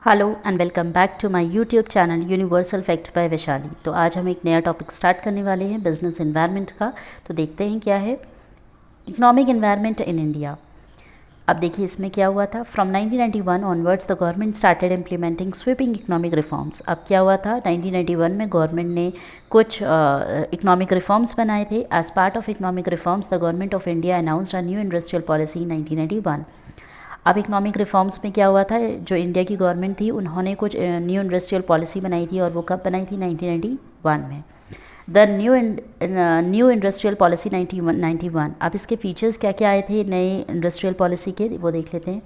Hello and welcome back to my YouTube channel universal fact by Vaishali. तो आज हम एक नया टॉपिक स्टार्ट करने वाले हैं बिजनेस एनवायरनमेंट का। तो देखते हैं क्या है इकोनॉमिक एनवायरनमेंट इन इंडिया। अब देखिए इसमें क्या हुआ था। From 1991 onwards the government started implementing sweeping economic reforms. अब क्या हुआ था 1991 में गवर्नमेंट ने कुछ इकोनॉमिक रिफॉर्म्स बनाए थे। As part of economic reforms the government of India announced a new industrial policy 1991। अब इकोनॉमिक रिफॉर्म्स में क्या हुआ था, जो इंडिया की गवर्नमेंट थी उन्होंने कुछ न्यू इंडस्ट्रियल पॉलिसी बनाई थी और वो कब बनाई थी 1991 में। The new industrial policy 1991। अब इसके फीचर्स क्या क्या आए थे नए इंडस्ट्रियल पॉलिसी के, वो देख लेते हैं।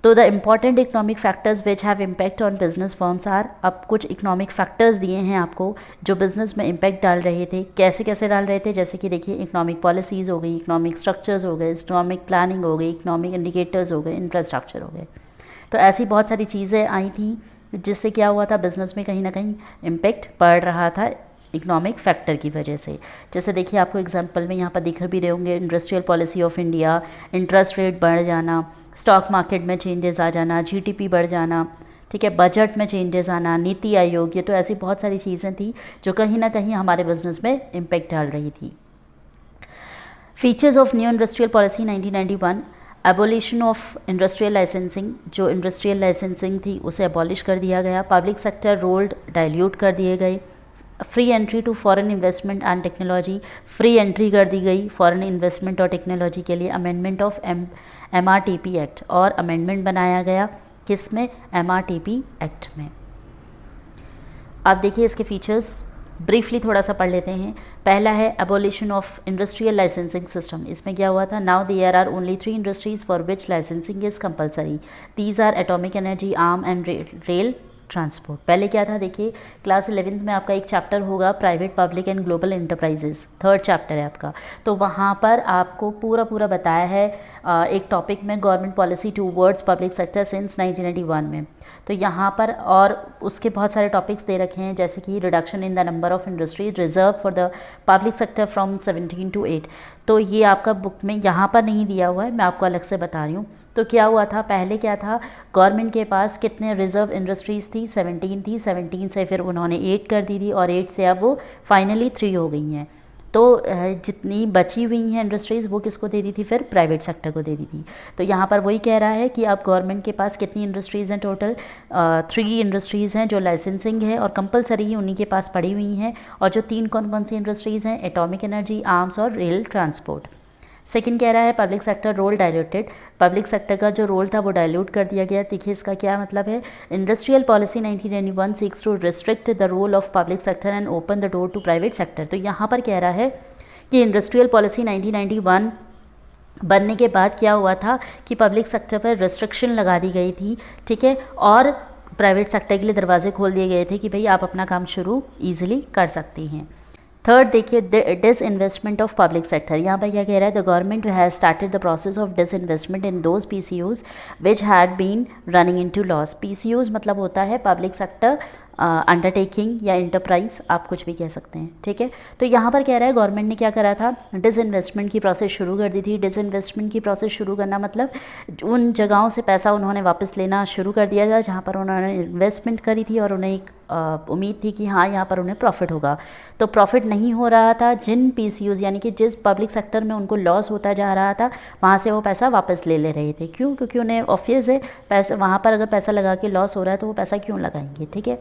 तो the important economic factors which have impact on business firms are. अब कुछ इकोनॉमिक फैक्टर्स दिए हैं आपको जो बिजनेस में इम्पैक्ट डाल रहे थे। कैसे कैसे डाल रहे थे, जैसे कि देखिए इकोनॉमिक पॉलिसीज़ हो गई, इकोनॉमिक स्ट्रक्चर्स हो गए, इकोनॉमिक प्लानिंग हो गई, इकोनॉमिक इंडिकेटर्स हो गए, इंफ्रास्ट्रक्चर हो गए। तो ऐसी बहुत सारी चीज़ें आई थी जिससे क्या हुआ था बिज़नेस में कहीं ना कहीं इम्पैक्ट पड़ रहा था इकोनॉमिक फैक्टर की वजह से। जैसे देखिए आपको एग्जांपल में यहाँ पर दिख भी रहे होंगे, industrial policy of India, interest rate बढ़ जाना, स्टॉक मार्केट में चेंजेस आ जाना, जीडीपी बढ़ जाना, ठीक है, बजट में चेंजेस आना, नीति आयोग, ये तो ऐसी बहुत सारी चीज़ें थी जो कहीं ना कहीं हमारे बिजनेस में इम्पैक्ट डाल रही थी। Features of new industrial policy 1991। Abolition of industrial licensing, जो इंडस्ट्रियल लाइसेंसिंग थी उसे एबॉलिश कर दिया गया। पब्लिक सेक्टर रोल्ड डाइल्यूट कर दिए गए। Free entry to foreign investment and technology, free entry कर दी गई फॉरेन इन्वेस्टमेंट और टेक्नोलॉजी के लिए। अमेंडमेंट ऑफ MRTP एक्ट, और अमेंडमेंट बनाया गया किस में, MRTP एक्ट में। अब देखिए इसके फीचर्स ब्रीफली थोड़ा सा पढ़ लेते हैं। पहला है abolition of industrial licensing system. इसमें क्या हुआ था, now there are only 3 industries for which licensing is compulsory. These are atomic energy, arm and rail transport. पहले क्या था देखिए, क्लास 11th में आपका एक चैप्टर होगा private public and global enterprises, 3rd chapter है आपका। तो वहाँ पर आपको पूरा बताया है एक टॉपिक में government policy towards public sector since 1991 में। तो यहाँ पर और उसके बहुत सारे टॉपिक्स दे रखे हैं, जैसे कि reduction in the number of industries reserve for the public sector from 17 to 8। तो ये आपका बुक में यहाँ पर नहीं दिया हुआ है, मैं आपको अलग से बता रही हूँ। तो क्या हुआ था, पहले क्या था, गवर्नमेंट के पास कितने रिजर्व इंडस्ट्रीज़ थी, 17 थी। 17 से फिर उन्होंने 8 कर दी थी और 8 से अब वो फाइनली 3 हो गई हैं। तो जितनी बची हुई हैं इंडस्ट्रीज़ वो किसको दे दी थी, फिर प्राइवेट सेक्टर को दे दी थी। तो यहाँ पर वही कह रहा है कि अब गवर्नमेंट के पास कितनी इंडस्ट्रीज़ हैं, टोटल 3 इंडस्ट्रीज़ हैं जो लाइसेंसिंग है और कंपलसरी ही उन्हीं के पास पड़ी हुई हैं। और जो 3 कौन कौन सी इंडस्ट्रीज़ हैं, एटॉमिक एनर्जी, आर्म्स और रेल ट्रांसपोर्ट। सेकंड कह रहा है public sector role diluted. Public sector का जो रोल था वो डायल्यूट कर दिया गया। देखिए इसका क्या मतलब है, industrial policy 1991 seeks to restrict the role of public sector and open the door to private sector. तो यहाँ पर कह रहा है कि इंडस्ट्रियल पॉलिसी 1991 बनने के बाद क्या हुआ था कि पब्लिक सेक्टर पर रिस्ट्रिक्शन लगा दी गई थी, ठीक है, और प्राइवेट सेक्टर के लिए दरवाजे खोल दिए गए थे कि भाई आप अपना काम शुरू ईजिली कर सकती हैं। थर्ड देखिए disinvestment of public sector. यहाँ पर क्या कह रहा है, the government has started the process of disinvestment in those PCUs which had been running into loss. PCUs मतलब होता है पब्लिक सेक्टर अंडरटेकिंग या इंटरप्राइज, आप कुछ भी कह सकते हैं, ठीक है। तो यहाँ पर कह रहा है गवर्नमेंट ने क्या करा था, डिसइन्वेस्टमेंट की प्रोसेस शुरू कर दी थी। डिसइन्वेस्टमेंट की प्रोसेस शुरू करना मतलब उन जगहों से पैसा उन्होंने वापस लेना शुरू कर दिया था जहाँ पर उन्होंने इन्वेस्टमेंट करी थी और उन्हें एक उम्मीद थी कि हाँ यहाँ पर उन्हें प्रॉफिट होगा। तो प्रॉफिट नहीं हो रहा था, जिन PCUs यानी कि जिस पब्लिक सेक्टर में उनको लॉस होता जा रहा था वहाँ से वो पैसा वापस ले रहे थे। क्यों, क्योंकि उन्हें ऑब्वियस है पैसा, वहाँ पर अगर पैसा लगा के लॉस हो रहा है तो वो पैसा क्यों लगाएंगे, ठीक है।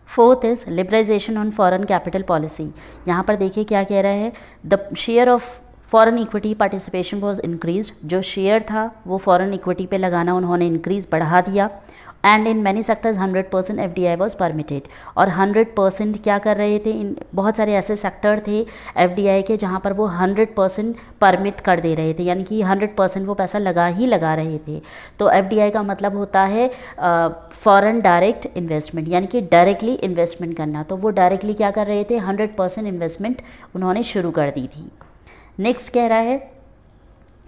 Fourth is liberalisation on foreign capital policy. यहाँ पर देखिए क्या कह रहा है, the share of foreign equity participation was increase. जो शेयर था वो फॉरेन इक्विटी पे लगाना उन्होंने इंक्रीज बढ़ा दिया। And in many sectors 100% FDI was permitted. और 100% क्या कर रहे थे, इन बहुत सारे ऐसे सेक्टर थे FDI के जहाँ पर वो 100% परमिट कर दे रहे थे, यानी कि 100% वो पैसा लगा रहे थे। तो FDI का मतलब होता है फॉरेन डायरेक्ट इन्वेस्टमेंट, यानी कि डायरेक्टली इन्वेस्टमेंट करना। तो वो डायरेक्टली क्या कर रहे थे, 100% इन्वेस्टमेंट उन्होंने शुरू कर दी थी। नेक्स्ट कह रहा है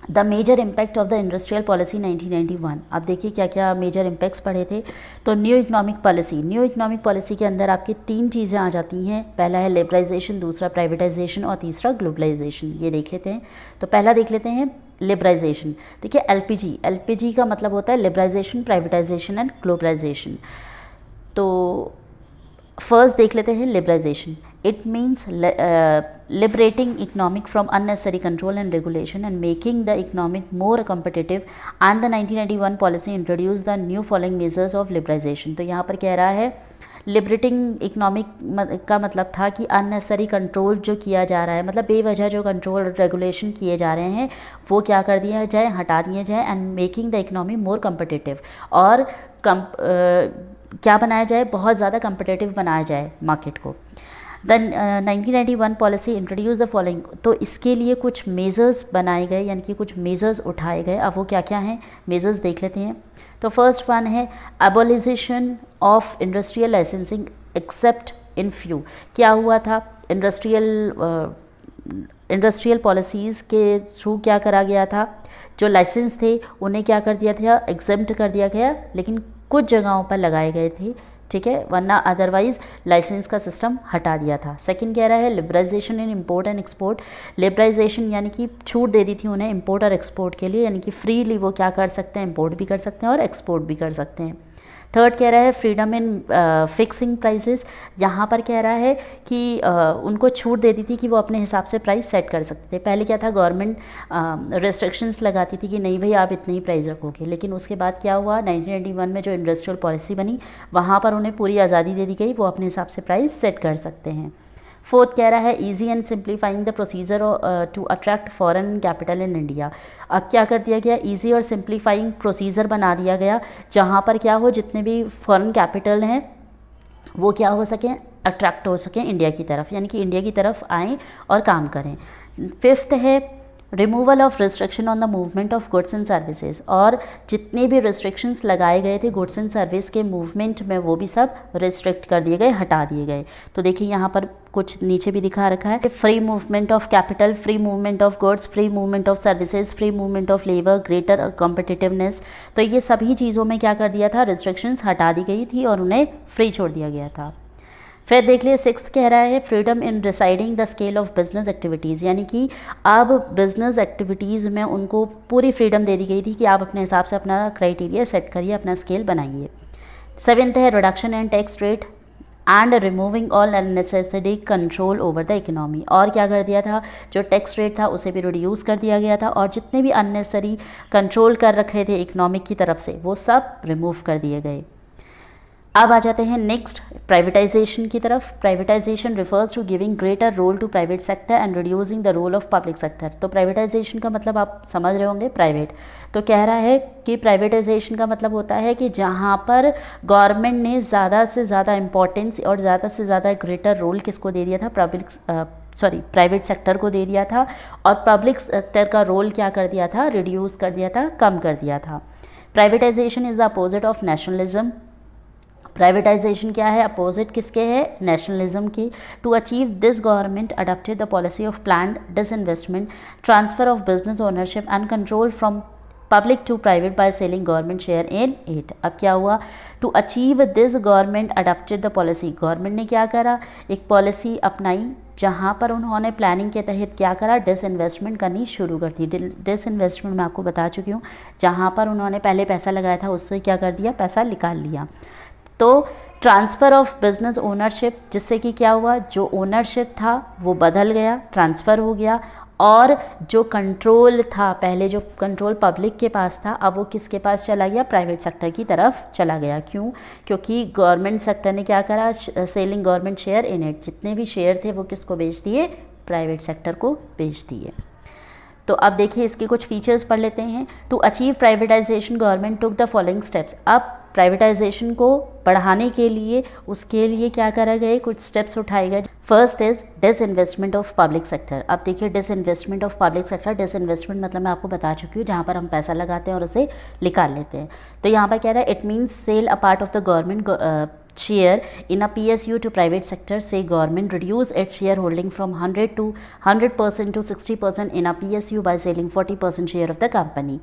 the major impact of the industrial policy 1991। अब देखिए क्या क्या मेजर इम्पैक्ट्स पढ़े थे। तो new economic policy, new economic policy के अंदर आपकी 3 चीज़ें आ जाती हैं। पहला है लिबराइजेशन, दूसरा प्राइवेटाइजेशन और तीसरा ग्लोबलाइजेशन। ये देख लेते हैं। तो पहला देख लेते हैं लिबराइजेशन। देखिए एलपीजी का मतलब होता है लिबराइजेशन, प्राइवेटाइजेशन एंड ग्लोबलाइजेशन। तो फर्स्ट देख लेते हैं liberalisation. It means liberating economic from unnecessary control and regulation and making the economic more competitive, and the 1991 policy introduced the new following measures of liberalization। तो यहाँ पर कह रहा है लिबरेटिंग इकोनॉमिक का मतलब था कि अननेसेसरी कंट्रोल जो किया जा रहा है, मतलब बेवजह जो कंट्रोल रेगुलेशन किए जा रहे हैं वो क्या कर दिया जाए, हटा दिए जाए, and making the economy more competitive, और क्या बनाया जाए, बहुत ज़्यादा कम्पिटिटिव बनाया जाए मार्केट को। The 1991 policy introduce the following. तो इसके लिए कुछ मेजर्स बनाए गए, यानी कि कुछ मेजर्स उठाए गए। अब वो क्या क्या हैं मेजर्स देख लेते हैं। तो फर्स्ट वन है abolition of industrial licensing accept in few. क्या हुआ था, इंडस्ट्रियल पॉलिसीज़ के थ्रू क्या करा गया था, जो लाइसेंस थे उन्हें क्या कर दिया था, एग्जेम्प्ट कर दिया गया, लेकिन कुछ जगहों पर लगाए गए थे, ठीक है, वरना अदरवाइज लाइसेंस का सिस्टम हटा दिया था। सेकंड कह रहा है liberalisation in import and export. Liberalisation यानी कि छूट दे दी थी उन्हें इंपोर्ट और एक्सपोर्ट के लिए, यानी कि फ्रीली वो क्या कर सकते हैं, इंपोर्ट भी कर सकते हैं और एक्सपोर्ट भी कर सकते हैं। थर्ड कह रहा है फ्रीडम इन फिक्सिंग प्राइसेस। यहाँ पर कह रहा है कि उनको छूट दे दी थी कि वो अपने हिसाब से प्राइस सेट कर सकते थे। पहले क्या था, गवर्नमेंट रेस्ट्रिक्शंस लगाती थी कि नहीं भाई आप इतने ही प्राइस रखोगे, लेकिन उसके बाद क्या हुआ, 1991 में जो इंडस्ट्रियल पॉलिसी बनी वहाँ पर उन्हें पूरी आज़ादी दे दी गई, वो अपने हिसाब से प्राइस सेट कर सकते हैं। फोर्थ कह रहा है easy and simplifying the procedure to attract foreign capital in India. अब क्या कर दिया गया, ईजी और सिंप्लीफाइंग प्रोसीजर बना दिया गया, जहाँ पर क्या हो, जितने भी फॉरेन कैपिटल हैं वो क्या हो सकें, अट्रैक्ट हो सकें इंडिया की तरफ, यानी कि इंडिया की तरफ आएँ और काम करें। फिफ्थ है removal of restriction on the movement of goods and services. और जितने भी रिस्ट्रिक्शंस लगाए गए थे गुड्स एंड सर्विस के मूवमेंट में वो भी सब रिस्ट्रिक्ट कर दिए गए, हटा दिए गए। तो देखिए यहाँ पर कुछ नीचे भी दिखा रखा है, free movement of capital, free movement of goods, free movement of services, free movement of labour, greater competitiveness. तो ये सभी चीज़ों में क्या कर दिया था, रिस्ट्रिक्शंस हटा दी गई थी और उन्हें फ्री छोड़ दिया गया था। फिर देख लिए सिक्स्थ कह रहा है freedom in deciding the scale of business activities, यानी कि अब बिजनेस एक्टिविटीज़ में उनको पूरी फ्रीडम दे दी गई थी कि आप अपने हिसाब से अपना क्राइटेरिया सेट करिए, अपना स्केल बनाइए। सेवेंथ है reduction in tax rate and removing all unnecessary control over the economy. और क्या कर दिया था, जो टैक्स रेट था उसे भी रिड्यूस कर दिया गया था, और जितने भी अननेसेसरी कंट्रोल कर रखे थे इकोनॉमिक की तरफ से वो सब रिमूव कर दिए गए। अब आ जाते हैं नेक्स्ट प्राइवेटाइजेशन की तरफ। Privatisation refers to giving greater role to private sector and reducing the role of public sector. तो प्राइवेटाइजेशन का मतलब आप समझ रहे होंगे, प्राइवेट। तो कह रहा है कि प्राइवेटाइजेशन का मतलब होता है कि जहाँ पर गवर्नमेंट ने ज़्यादा से ज़्यादा इंपॉर्टेंस और ज़्यादा से ज़्यादा ग्रेटर रोल किसको दे दिया था, प्राइवेट सेक्टर को दे दिया था, और पब्लिक सेक्टर का रोल क्या कर दिया था, रिड्यूस कर दिया था, कम कर दिया था। Privatisation is the opposite of nationalism. Privatisation क्या है, अपोजिट किसके है, नेशनलिज्म की। To achieve this government adopted the policy of planned disinvestment, transfer of business ownership and control from public to private by selling government share in it. अब क्या हुआ, to achieve this government adopted the policy, government ने क्या करा, एक policy अपनाई जहाँ पर उन्होंने प्लानिंग के तहत क्या करा, डिसइन्वेस्टमेंट करनी शुरू कर दी। डिसइन्वेस्टमेंट मैं आपको बता चुकी हूँ, जहाँ पर उन्होंने पहले पैसा लगाया था उससे क्या कर दिया, पैसा निकाल लिया। तो ट्रांसफ़र ऑफ बिजनेस ओनरशिप, जिससे कि क्या हुआ, जो ओनरशिप था वो बदल गया, ट्रांसफ़र हो गया, और जो कंट्रोल था, पहले जो कंट्रोल पब्लिक के पास था अब वो किसके पास चला गया, प्राइवेट सेक्टर की तरफ चला गया। क्यों, क्योंकि गवर्नमेंट सेक्टर ने क्या करा, selling government share in it, जितने भी शेयर थे वो किसको बेच दिए, प्राइवेट सेक्टर को बेच दिए। तो अब देखिए इसके कुछ फीचर्स पढ़ लेते हैं। To achieve privatisation government took the following steps. अब प्राइवेटाइजेशन को बढ़ाने के लिए उसके लिए क्या करा गए, कुछ स्टेप्स उठाए गए। First is disinvestment of public sector. अब देखिए disinvestment of public sector, disinvestment मतलब मैं आपको बता चुकी हूँ, जहाँ पर हम पैसा लगाते हैं और उसे निकाल लेते हैं। तो यहाँ पर कह रहा है it means sell a part of the government share in a PSU to private sector, say government reduce its shareholding from 100% to 60% in a PSU by selling 40% share of the company.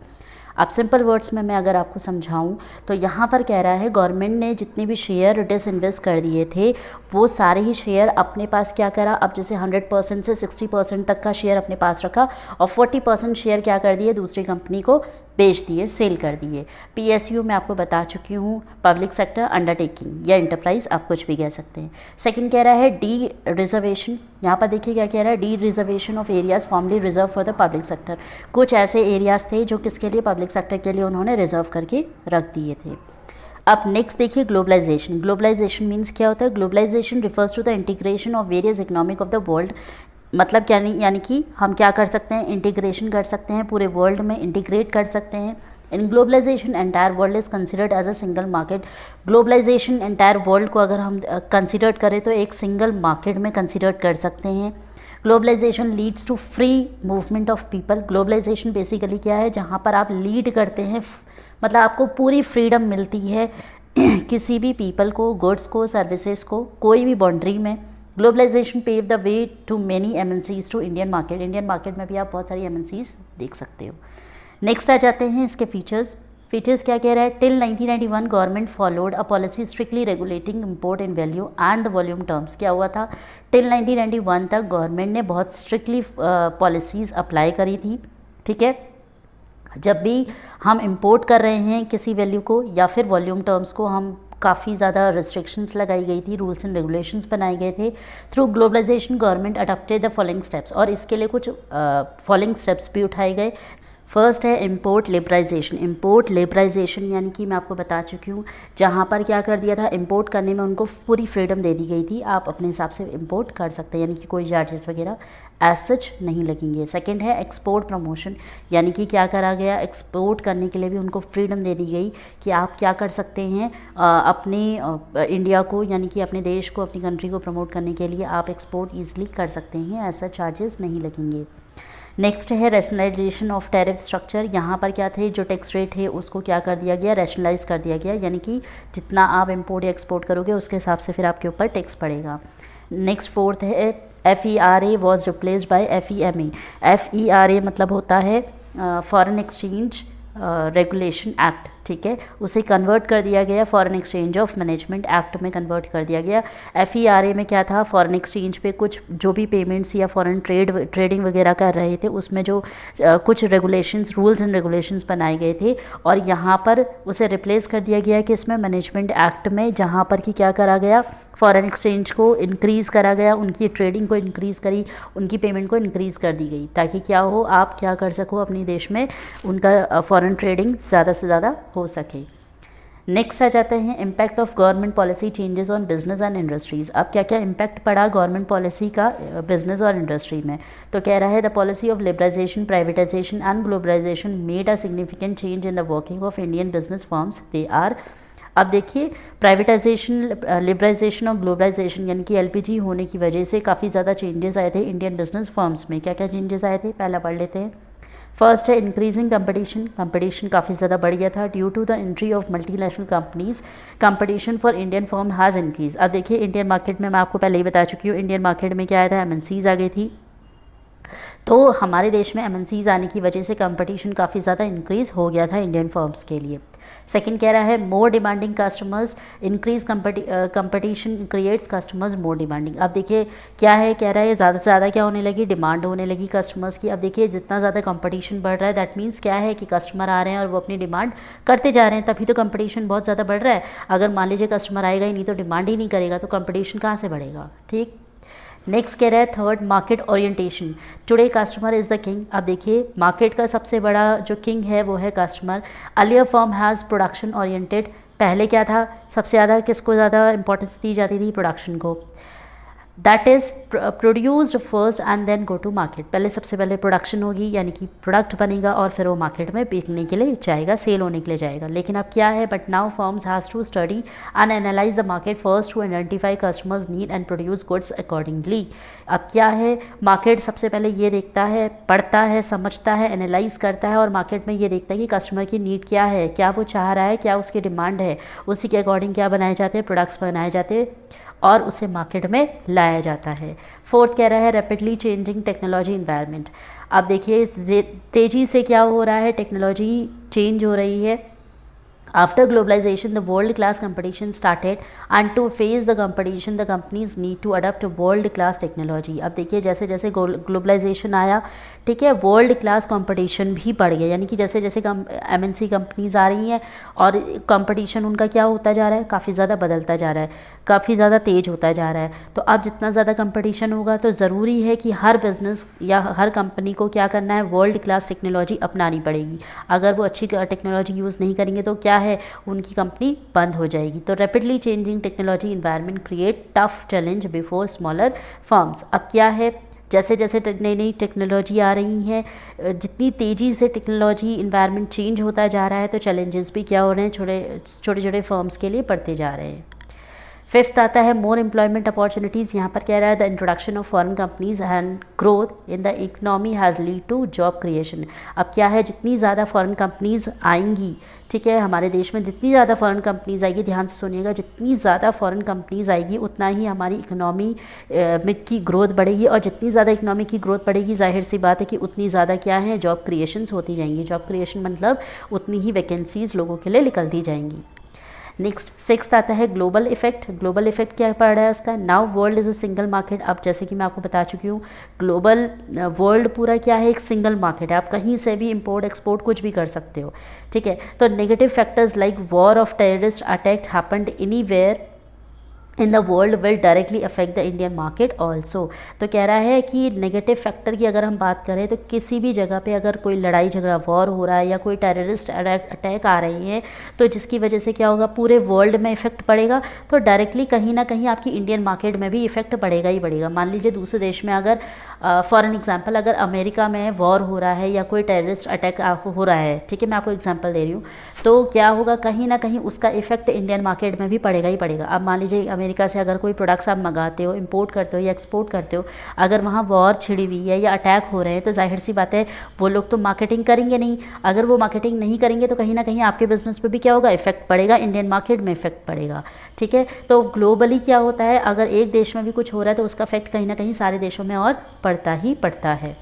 अब simple words में मैं अगर आपको समझाऊं तो यहाँ पर कह रहा है गवर्नमेंट ने जितने भी शेयर डिसइन्वेस्ट कर दिए थे वो सारे ही शेयर अपने पास क्या करा, अब जैसे 100% से 60% तक का शेयर अपने पास रखा और 40% शेयर क्या कर दिए, दूसरी कंपनी को बेच दिए, सेल कर दिए। PSU में आपको बता चुकी हूँ, पब्लिक सेक्टर अंडरटेकिंग या इंटरप्राइज, आप कुछ भी कह सकते हैं। सेकंड कह रहा है डी रिजर्वेशन। यहाँ पर देखिए क्या कह रहा है, D reservation of areas formally reserve for the public sector. कुछ ऐसे एरियाज थे जो किसके लिए, पब्लिक सेक्टर के लिए उन्होंने रिजर्व करके रख दिए थे। अब नेक्स्ट देखिए ग्लोबलाइजेशन। ग्लोबलाइजेशन मीन्स क्या होता है, globalisation refers to the integration of various economic of the world. मतलब क्या, नहीं यानी कि हम क्या कर सकते हैं, इंटीग्रेशन कर सकते हैं, पूरे वर्ल्ड में इंटीग्रेट कर सकते हैं। In globalisation entire world is considered as a single market. Globalisation entire world को अगर हम कंसिडर करें तो एक सिंगल मार्केट में कंसिडर कर सकते हैं। Globalisation leads to free movement of people. Globalisation basically क्या है, जहाँ पर आप लीड करते हैं, मतलब आपको पूरी फ्रीडम मिलती है किसी भी पीपल को, गुड्स को, सर्विसेज को, कोई भी बाउंड्री में। Globalisation pave the way to many MNCs to Indian market. Indian market में भी आप बहुत सारी MNCs देख सकते हो। नेक्स्ट आ जाते हैं इसके फीचर्स। फीचर्स क्या कह रहा है, till 1991 government followed a policy strictly regulating import in value and the volume terms. क्या हुआ था, टिल 1991 तक गवर्नमेंट ने बहुत स्ट्रिक्टली पॉलिसीज़ अप्लाई करी थी, ठीक है। जब भी हम इंपोर्ट कर रहे हैं किसी वैल्यू को या फिर वॉल्यूम टर्म्स को, हम काफ़ी ज़्यादा रिस्ट्रिक्शंस लगाई गई थी, रूल्स एंड रेगुलेशंस बनाए गए थे। Through globalisation government adopted the following steps, और इसके लिए कुछ फॉलोइंग स्टेप्स भी उठाए गए। फर्स्ट है इंपोर्ट लिबराइजेशन। इंपोर्ट लिबराइजेशन यानी कि मैं आपको बता चुकी हूँ, जहाँ पर क्या कर दिया था, इंपोर्ट करने में उनको पूरी फ्रीडम दे दी गई थी, आप अपने हिसाब से इंपोर्ट कर सकते हैं, यानी कि कोई चार्जेस वगैरह एज सच नहीं लगेंगे। सेकंड है एक्सपोर्ट प्रमोशन, यानी कि क्या करा गया, एक्सपोर्ट करने के लिए भी उनको फ्रीडम दे दी गई कि आप क्या कर सकते हैं, अपने इंडिया को यानी कि अपने देश को, अपनी कंट्री को प्रमोट करने के लिए आप एक्सपोर्ट ईजिली कर सकते हैं, ऐसा चार्जेस नहीं लगेंगे। नेक्स्ट है रैशनलाइजेशन ऑफ टैरिफ स्ट्रक्चर। यहाँ पर क्या थे, जो टैक्स रेट है उसको क्या कर दिया गया, रैशनलाइज कर दिया गया, यानी कि जितना आप इंपोर्ट या एक्सपोर्ट करोगे उसके हिसाब से फिर आपके ऊपर टैक्स पड़ेगा। नेक्स्ट फोर्थ है FERA was replaced by FEMA। FERA मतलब होता है फॉरेन एक्सचेंज रेगुलेशन एक्ट, ठीक है, उसे कन्वर्ट कर दिया गया foreign exchange of management act में कन्वर्ट कर दिया गया। FERA में क्या था, फॉरेन एक्सचेंज पे कुछ जो भी पेमेंट्स या फॉरेन ट्रेडिंग वगैरह कर रहे थे उसमें जो कुछ रेगुलेशंस, रूल्स एंड रेगुलेशंस बनाए गए थे, और यहाँ पर उसे रिप्लेस कर दिया गया कि इसमें मैनेजमेंट एक्ट में, जहाँ पर कि क्या करा गया, फॉरेन एक्सचेंज को इंक्रीज़ करा गया, उनकी ट्रेडिंग को इंक्रीज़ करी, उनकी पेमेंट को इंक्रीज़ कर दी गई, ताकि क्या हो, आप क्या कर सको, अपने देश में उनका फॉरेन ट्रेडिंग ज़्यादा से ज़्यादा हो सके। नेक्स्ट आ जाते हैं impact of government policy changes on business and industries. अब क्या क्या इम्पैक्ट पड़ा गवर्नमेंट पॉलिसी का बिजनेस और इंडस्ट्री में, तो कह रहा है the policy of liberalisation, privatisation and globalisation made a significant change in the working of Indian business firms. They are, अब देखिए प्राइवेटाइजेशन, लिबराइजेशन और ग्लोबलाइजेशन यानी कि LPG होने की वजह से काफ़ी ज़्यादा चेंजेस आए थे इंडियन बिजनेस फर्म्स में। क्या क्या चेंजेस आए थे, पहला पढ़ लेते हैं। फर्स्ट है इंक्रीजिंग कंपटीशन। कंपटीशन काफ़ी ज़्यादा बढ़ गया था due to the entry of multinational companies. Competition for Indian firm has increase. अब देखिए इंडियन मार्केट में मैं आपको पहले ही बता चुकी हूँ, इंडियन मार्केट में क्या आया था, MNCs आ गई थी, तो हमारे देश में MNCs आने की वजह से कंपटीशन काफ़ी ज़्यादा इंक्रीज़ हो गया था इंडियन फर्म्स के लिए। सेकंड कह रहा है more demanding customers, increase competition creates customers more demanding. अब देखिए क्या है, कह रहा है ज़्यादा से ज़्यादा क्या होने लगी, डिमांड होने लगी कस्टमर्स की। अब देखिए जितना ज़्यादा कंपटीशन बढ़ रहा है, दैट मीन्स क्या है कि कस्टमर आ रहे हैं और वो अपनी डिमांड करते जा रहे हैं, तभी तो कंपटीशन बहुत ज़्यादा बढ़ रहा है। अगर मान लीजिए कस्टमर आएगा ही नहीं, तो डिमांड ही नहीं करेगा, तो कंपटीशन कहाँ से बढ़ेगा, ठीक। नेक्स्ट कह रहा है third market orientation. Today customer is the king. अब देखिए मार्केट का सबसे बड़ा जो किंग है वो है customer. Earlier firm has production oriented. पहले क्या था, सबसे ज़्यादा किसको ज़्यादा इंपॉर्टेंस दी जाती थी, प्रोडक्शन को। That is produced first and then go to market. पहले सबसे पहले प्रोडक्शन होगी, यानी कि प्रोडक्ट बनेगा और फिर वो मार्केट में बिकने के लिए जाएगा, सेल होने के लिए जाएगा। लेकिन अब क्या है, but now firms has to study and analyse the market first to identify customers need and produce goods accordingly. अब क्या है, मार्केट सबसे पहले ये देखता है, पढ़ता है, समझता है, एनालाइज करता है, और मार्केट में ये देखता है कि कस्टमर की नीड क्या है, क्या वो चाह रहा है, क्या उसकी डिमांड है, उसी के अकॉर्डिंग क्या बनाए जाते हैं, प्रोडक्ट्स बनाए जाते हैं और उसे मार्केट में लाया जाता है। फोर्थ कह रहा है रैपिडली चेंजिंग टेक्नोलॉजी इन्वायरमेंट। अब देखिए तेज़ी से क्या हो रहा है, टेक्नोलॉजी चेंज हो रही है। After globalization, the world-class competition started, and to face the competition, the companies need to adopt a world-class technology. अब देखिए जैसे जैसे ग्लोबलाइजेशन आया, ठीक है, वर्ल्ड क्लास कंपटीशन भी बढ़ गया, यानी कि जैसे जैसे MNC कंपनीज आ रही हैं और कंपटीशन उनका क्या होता जा रहा है, काफ़ी ज़्यादा बदलता जा रहा है, काफ़ी ज़्यादा तेज़ होता जा रहा है। तो अब जितना ज़्यादा कंपटीशन होगा तो ज़रूरी है कि हर बिज़नेस या हर कंपनी को क्या करना है, वर्ल्ड क्लास टेक्नोलॉजी अपनानी पड़ेगी। अगर वो अच्छी टेक्नोलॉजी यूज़ नहीं करेंगे तो क्या है, उनकी कंपनी बंद हो जाएगी। तो rapidly changing technology environment create tough challenge before smaller firms. अब क्या है, जैसे जैसे नई नई टेक्नोलॉजी आ रही है, जितनी तेज़ी से टेक्नोलॉजी इन्वायरमेंट चेंज होता जा रहा है तो चैलेंजेस भी क्या हो रहे हैं, छोटे छोटे फर्म्स के लिए बढ़ते जा रहे हैं। फिफ्थ आता है मोर एम्प्लॉयमेंट अपॉर्चुनिटीज़। यहाँ पर कह रहा है the introduction of foreign companies and growth in the economy has lead to job creation. अब क्या है, जितनी ज़्यादा फॉरेन कंपनीज आएंगी, ठीक है, हमारे देश में जितनी ज़्यादा फॉरेन कंपनीज आएगी, ध्यान से सुनिएगा, जितनी ज़्यादा फॉरेन कंपनीज आएगी उतना ही हमारी इकनॉमी में की ग्रोथ बढ़ेगी, और जितनी ज़्यादा इकनॉमी की ग्रोथ बढ़ेगी, जाहिर सी बात है कि उतनी ज़्यादा क्या है, जॉब क्रिएशंस होती जाएंगी। जॉब क्रिएशन मतलब उतनी ही वैकेंसीज़ लोगों के लिए निकलती जाएंगी। नेक्स्ट सिक्स्थ आता है ग्लोबल इफेक्ट। ग्लोबल इफेक्ट क्या पड़ रहा है उसका, now world is a single market. अब जैसे कि मैं आपको बता चुकी हूँ, ग्लोबल वर्ल्ड पूरा क्या है, एक सिंगल मार्केट है, आप कहीं से भी इंपोर्ट एक्सपोर्ट कुछ भी कर सकते हो, ठीक है। तो negative factors like war of terrorist attack happened anywhere in the world will directly affect the Indian market also. तो कह रहा है कि नेगेटिव फैक्टर की अगर हम बात करें तो किसी भी जगह पे अगर कोई लड़ाई झगड़ा वॉर हो रहा है या कोई टेररिस्ट अटैक आ रही है तो जिसकी वजह से क्या होगा, पूरे वर्ल्ड में इफेक्ट पड़ेगा, तो डायरेक्टली कहीं ना कहीं आपकी इंडियन मार्केट में भी इफेक्ट पड़ेगा ही पड़ेगा। मान लीजिए दूसरे देश में अगर फॉर एन एग्जाम्पल अगर अमेरिका में वॉर हो रहा है या कोई टेररिस्ट अटैक हो रहा है, ठीक है, मैं आपको एग्जाम्पल दे रही हूँ, तो क्या होगा, कहीं ना कहीं उसका इफेक्ट इंडियन मार्केट में भी पड़ेगा ही पड़ेगा। अब मान लीजिए अमेरिका से अगर कोई प्रोडक्ट्स आप मंगाते हो, इंपोर्ट करते हो या एक्सपोर्ट करते हो, अगर वहाँ वॉर छिड़ी हुई है या अटैक हो रहे हैं तो जाहिर सी बात है वो लोग तो मार्केटिंग करेंगे नहीं। अगर वो मार्केटिंग नहीं करेंगे तो कहीं ना कहीं आपके बिजनेस पे भी क्या होगा, इफेक्ट पड़ेगा, इंडियन मार्केट में इफेक्ट पड़ेगा, ठीक है। तो ग्लोबली क्या होता है, अगर एक देश में भी कुछ हो रहा है तो उसका इफेक्ट कहीं ना कहीं सारे देशों में और पड़ता ही पड़ता है।